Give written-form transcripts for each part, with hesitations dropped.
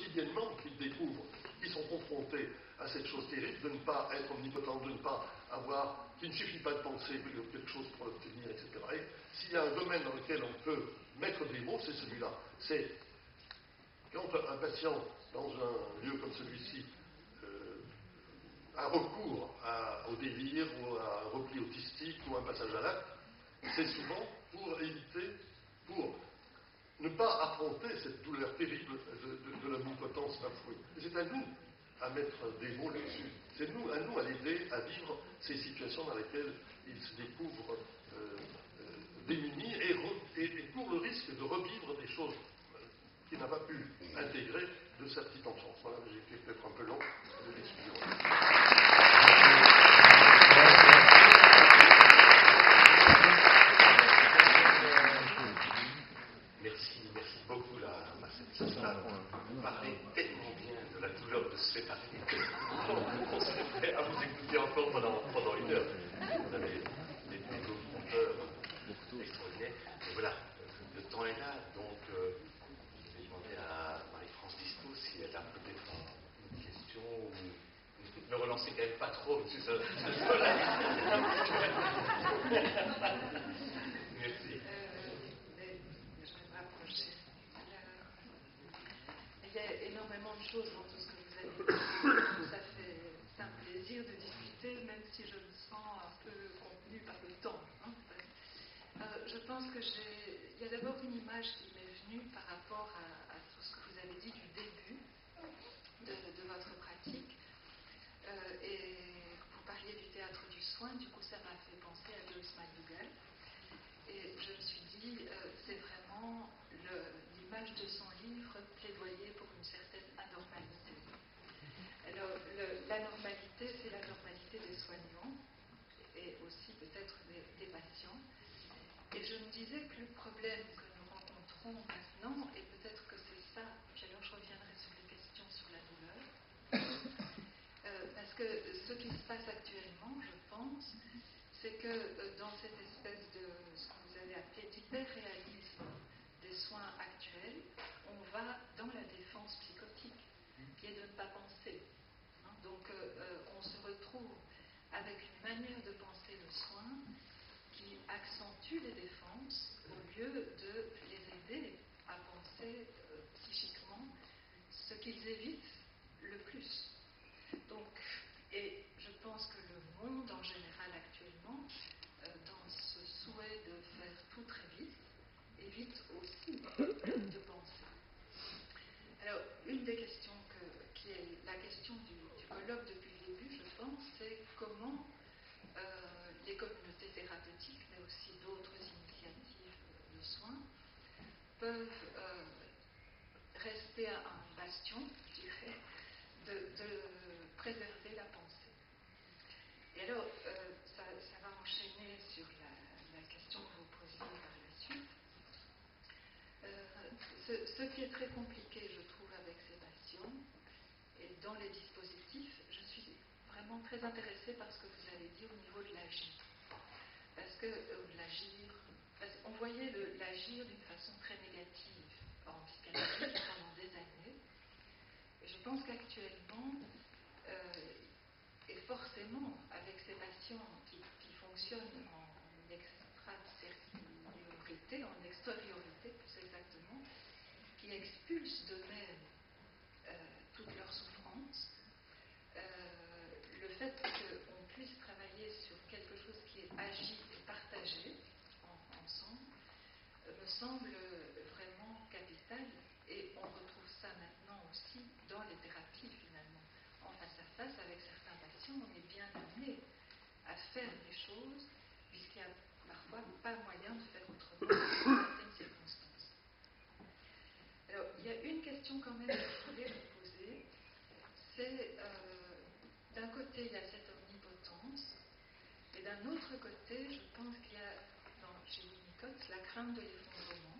quotidiennement qu'ils découvrent, qu'ils sont confrontés à cette chose terrible, de ne pas être omnipotent, de ne pas avoir, qu'il ne suffit pas de penser quelque chose pour l'obtenir, etc. Et s'il y a un domaine dans lequel on peut mettre des mots, c'est celui-là. C'est quand un patient, dans un lieu comme celui-ci, a recours au délire ou à un repli autistique ou un passage à l'acte, c'est souvent pour éviter, pour ne pas affronter cette douleur terrible de l'omnipotence bafouée. C'est à nous à mettre des mots là-dessus. C'est à nous à l'aider à vivre ces situations dans lesquelles il se découvre démuni et court le risque de revivre des choses qu'il n'a pas pu intégrer de sa petite enfance. Voilà, j'ai été peut-être un peu long, de l'excusez-moi. Merci beaucoup, Marcel. Ça parlait tellement bien de la douleur de se séparer. On serait prêt à vous écouter encore pendant une heure. Vous avez des documentaires extraordinaires. Et voilà, le temps est là, donc je vais demander à Marie-France Dispo si elle a peut-être une question ou ne relancez quand même pas trop, monsieur Sola. Merci. Il y a énormément de choses dans tout ce que vous avez dit. Ça fait un plaisir de discuter, même si je me sens un peu contenue par le temps. Je pense que il y a d'abord une image qui m'est venue par rapport à tout ce que vous avez dit du début de votre pratique. Et vous parliez du théâtre du soin, du coup ça m'a fait penser à Joyce McDougall. Et je me suis dit, c'est vraiment l'image de son livre, Plaidoyer pour une certaine anormalité. Alors, l'anormalité, c'est la normalité des soignants et aussi peut-être des patients. Et je me disais que le problème que nous rencontrons maintenant, et peut-être que c'est ça, puis alors je reviendrai sur les questions sur la douleur, parce que ce qui se passe actuellement, je pense, c'est que dans cette espèce de ce que vous avez appelé d'hyper-réalisme des soins actuels, on va dans la défense psychotique, qui est de ne pas penser. Donc on se retrouve avec une manière de penser le soin qui accentue les défenses au lieu de les aider à penser psychiquement ce qu'ils évitent le plus. Donc, et je pense que le monde en général actuellement, dans ce souhait de faire tout très vite, évite aussi de penser. Alors, une des questions qui est la question du colloque depuis le début, je pense, c'est comment les communautés thérapeutiques, mais aussi d'autres initiatives de soins, peuvent rester un bastion, je dirais, de préserver la pensée. Et alors, ça va enchaîner sur la question que vous posiez par la suite. Ce qui est très compliqué, je trouve, avec ces patients, et dans les dispositifs, je suis vraiment très intéressée par ce que vous avez dit au niveau de l'agir. Parce que on voyait l'agir d'une façon très négative en psychanalyse pendant des années. Et je pense qu'actuellement, et forcément, avec ces patients qui fonctionnent en extériorité, plus exactement, qui expulsent d'eux-mêmes toute leur souffrance, le fait qu'on puisse travailler sur quelque chose qui est agi et partagé ensemble me semble vraiment capital, et on retrouve ça maintenant aussi dans les thérapies finalement. En face à face avec certains patients, on est bien amené à faire des choses puisqu'il n'y a parfois pas moyen de faire autrement dans certaines circonstances. Alors, il y a une question quand même que je voulais vous poser, c'est d'un côté il y a cette omnipotence, et d'un autre côté, je pense qu'il y a chez Winnicott la crainte de l'effondrement,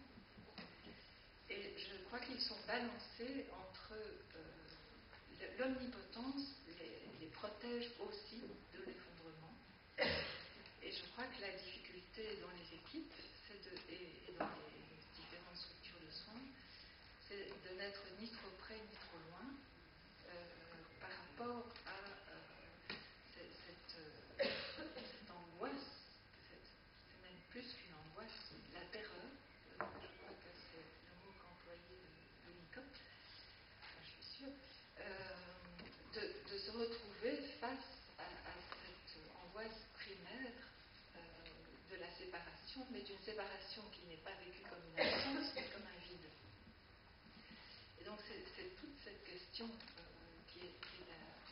et je crois qu'ils sont balancés entre l'omnipotence les protège aussi de l'effondrement, et je crois que la difficulté dans les équipes et dans les différentes structures de soins, c'est de être ni trop près ni trop loin par rapport à cette angoisse, c'est même plus qu'une angoisse, la terreur, je crois que c'est le mot qu'employait Winnicott, je suis sûre, de se retrouver face à cette angoisse primaire de la séparation, mais d'une séparation qui n'est pas vécue comme une absence, mais comme un vide. Et donc c'est toute cette question qui est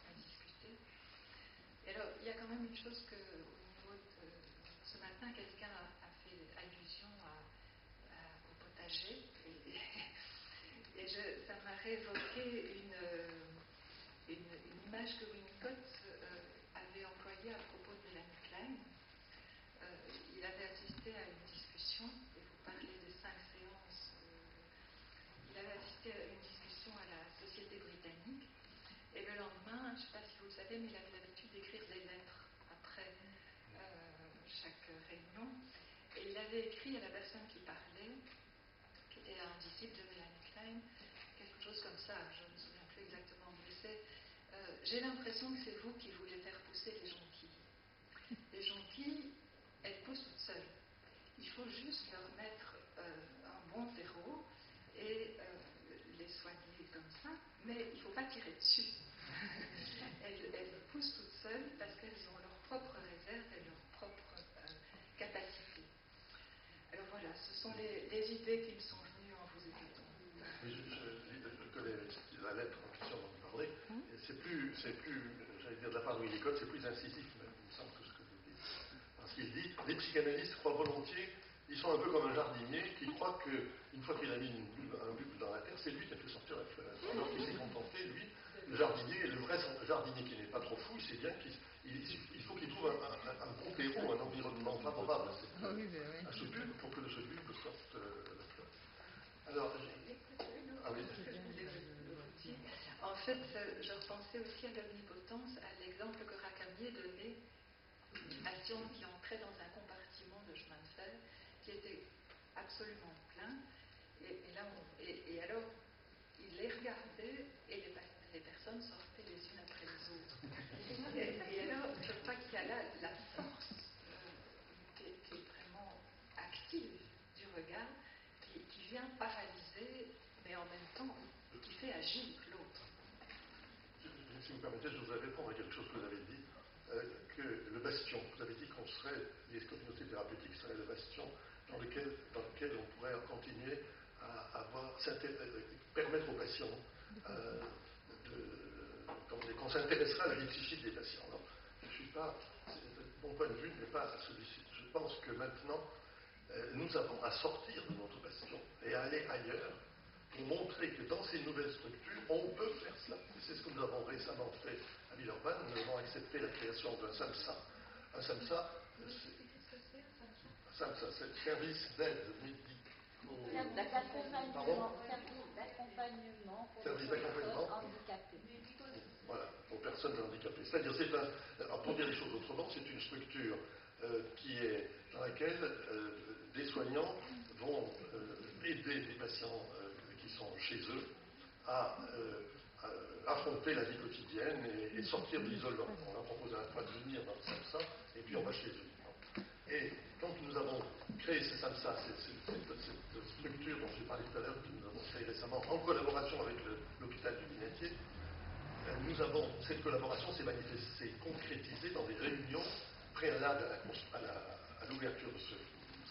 à discuter. Et alors, il y a quand même une chose que, au niveau de ce matin, quelqu'un a fait allusion au potager, et ça m'a réévoqué une image que Winnicott avait employée à propos de Mélanie Klein. Il avait assisté à une discussion, et vous parlez des 5 séances, il avait assisté à une discussion à la Société britannique, et le lendemain, je ne sais pas si vous le savez, mais il avait l'habitude d'écrire des lettres après chaque réunion, et il avait écrit à la personne qui parlait, qui était un disciple de Mélanie Klein, quelque chose comme ça, je ne me souviens plus exactement, mais c'est j'ai l'impression que c'est vous qui voulez faire pousser les jonquilles. Les jonquilles, elles poussent toutes seules. Il faut juste leur mettre un bon terreau et les soigner comme ça, mais il ne faut pas tirer dessus. Elles poussent toutes seules parce qu'elles ont leur propre réserve et leur propre capacité. Alors voilà, ce sont les idées qui me sont venues en vous écoutant. Oui, je connais la lettre en question dont vous parlez. C'est plus, j'allais dire de la part de Winnicott, c'est plus incisif même, il me semble, que ce que vous dites. Parce qu'il dit, les psychanalystes croient volontiers, ils sont un peu comme un jardinier qui croit qu'une fois qu'il a mis un bulbe dans la terre, c'est lui qui a fait sortir la fleur. Alors qu'il s'est contenté, lui, le jardinier, le vrai jardinier qui n'est pas trop fou, il sait bien qu'il faut qu'il trouve un bon terreau, un environnement favorable à ce bulbe pour que de ce bulbe sorte la fleur. Alors, ah oui. En fait, je repensais aussi à l'omnipotence, à l'exemple que Racamier donnait du patient qui entrait dans un compartiment de chemin de fer qui était absolument plein, et alors il les regardait et les personnes sortaient les unes après les autres. Et alors, je crois qu'il y a là la force qui est vraiment active du regard, qui vient paralyser, mais en même temps qui fait agir l'autre. Si vous permettez, je voudrais répondre à quelque chose que vous avez dit, que le bastion, vous avez dit qu'on serait, les communautés thérapeutiques seraient le bastion dans lequel on pourrait continuer à permettre aux patients qu'on s'intéressera à la vie psychique des patients. Alors, je suis pas, mon point de vue n'est pas celui-ci. Je pense que maintenant, nous avons à sortir de notre bastion et à aller ailleurs pour montrer que dans ces nouvelles structures, on peut faire cela. C'est ce que nous avons récemment fait à Villeurbanne. Nous avons accepté la création d'un SAMSA. Un SAMSA, c'est le service d'aide médicale. Service d'accompagnement handicapé. Voilà, aux personnes handicapées. C'est-à-dire, pour dire les choses autrement, c'est une structure dans laquelle des soignants vont aider des patients qui sont chez eux à affronter la vie quotidienne et sortir de l'isolement. On leur propose un point de venir dans le SAMSA et puis on va chez eux. Et quand nous avons créé ce SAMSA, cette structure dont j'ai parlé tout à l'heure, que nous avons créée récemment en collaboration avec l'hôpital du Minatier, cette collaboration s'est manifestée, concrétisée dans des réunions préalables à l'ouverture de ce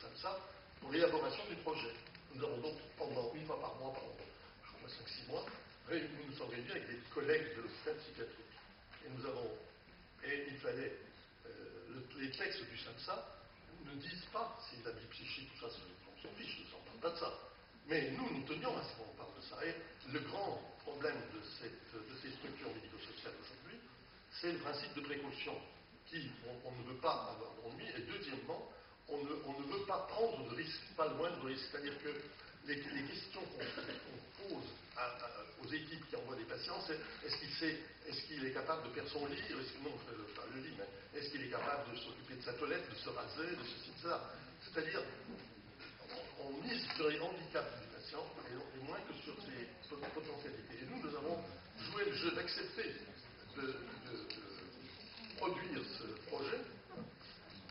SAMSA pour l'élaboration du projet. Nous avons donc, pendant une fois par mois, pendant je crois 5-6 mois, nous nous sommes réunis avec des collègues de l'hôpital psychiatrique. Et il fallait, les textes du SAMSA ne disent pas si la vie psychique, tout ça, on s'en fiche, on ne parle pas de ça. Mais nous tenions à ce qu'on parle de ça. Et le grand problème de ces structures médico-sociales aujourd'hui, c'est le principe de précaution, on ne veut pas avoir d'ennui, et deuxièmement, on ne veut pas prendre de risques, pas le moindre risque. C'est-à-dire que les questions qu'on pose aux équipes qui envoient des patients, c'est est-ce qu'il est capable de faire son lit, le lit, mais est-ce qu'il est capable de s'occuper de sa toilette, de se raser, de ceci, de ça. C'est-à-dire, on mise sur les handicaps du patient et moins que sur ses potentialités. Et nous avons joué le jeu d'accepter de produire ce projet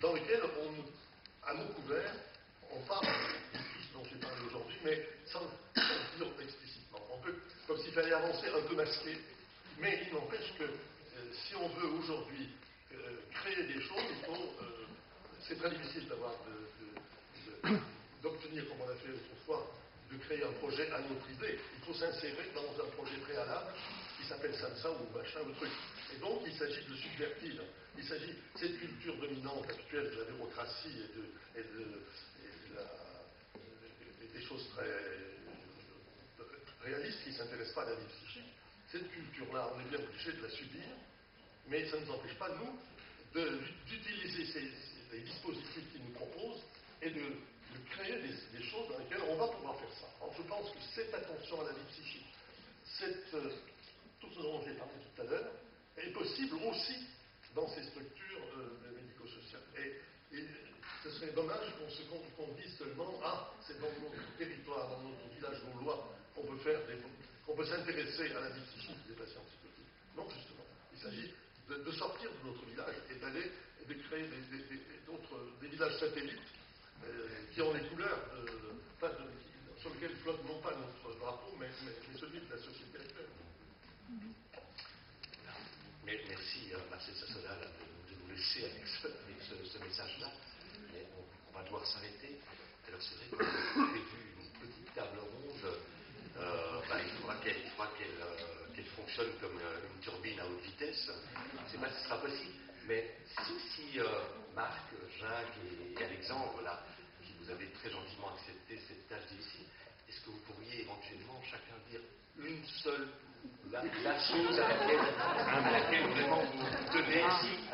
dans lequel à mot couvert, on parle de tout ce dont j'ai parlé aujourd'hui, mais sans le dire explicitement. On peut, comme s'il fallait avancer un peu masqué, mais il n'empêche que si on veut aujourd'hui créer des choses, c'est très difficile d'obtenir, comme on a fait autrefois, de créer un projet à notre idée. Il faut s'insérer dans un projet préalable qui s'appelle SAMSA ou machin, le truc. Et donc, il s'agit de le subvertir. Il s'agit, cette culture dominante actuelle de la démocratie et des choses très réalistes qui ne s'intéressent pas à la vie psychique, cette culture-là, on est bien obligé de la subir, mais ça ne nous empêche pas, nous, d'utiliser les dispositifs qu'ils nous proposent et de créer des choses dans lesquelles on va pouvoir faire ça. Alors, je pense que cette attention à la vie psychique, tout ce dont j'ai parlé tout à l'heure, est possible aussi dans ces structures médico-sociales. Et ce serait dommage qu'on dise seulement, c'est dans notre territoire, dans notre village gaulois, qu'on peut s'intéresser à la vie psychique des patients psychotiques. Non, justement. Il s'agit de sortir de notre village et d'aller et de créer des villages satellites qui ont les couleurs sur lesquelles flotte non pas notre drapeau, mais celui de la société actuelle. Merci Marcel Sassola de nous laisser avec ce message-là. On va devoir s'arrêter. Alors c'est vrai qu'on a prévu une petite table ronde. Il faudra qu'elle fonctionne comme une turbine à haute vitesse. Je ne sais pas si ce sera possible, mais si Marc, Jacques et Alexandre, là, qui vous avez très gentiment accepté cette tâche d'ici, est-ce que vous pourriez éventuellement chacun dire une seule, la chose à laquelle vraiment vous tenez ici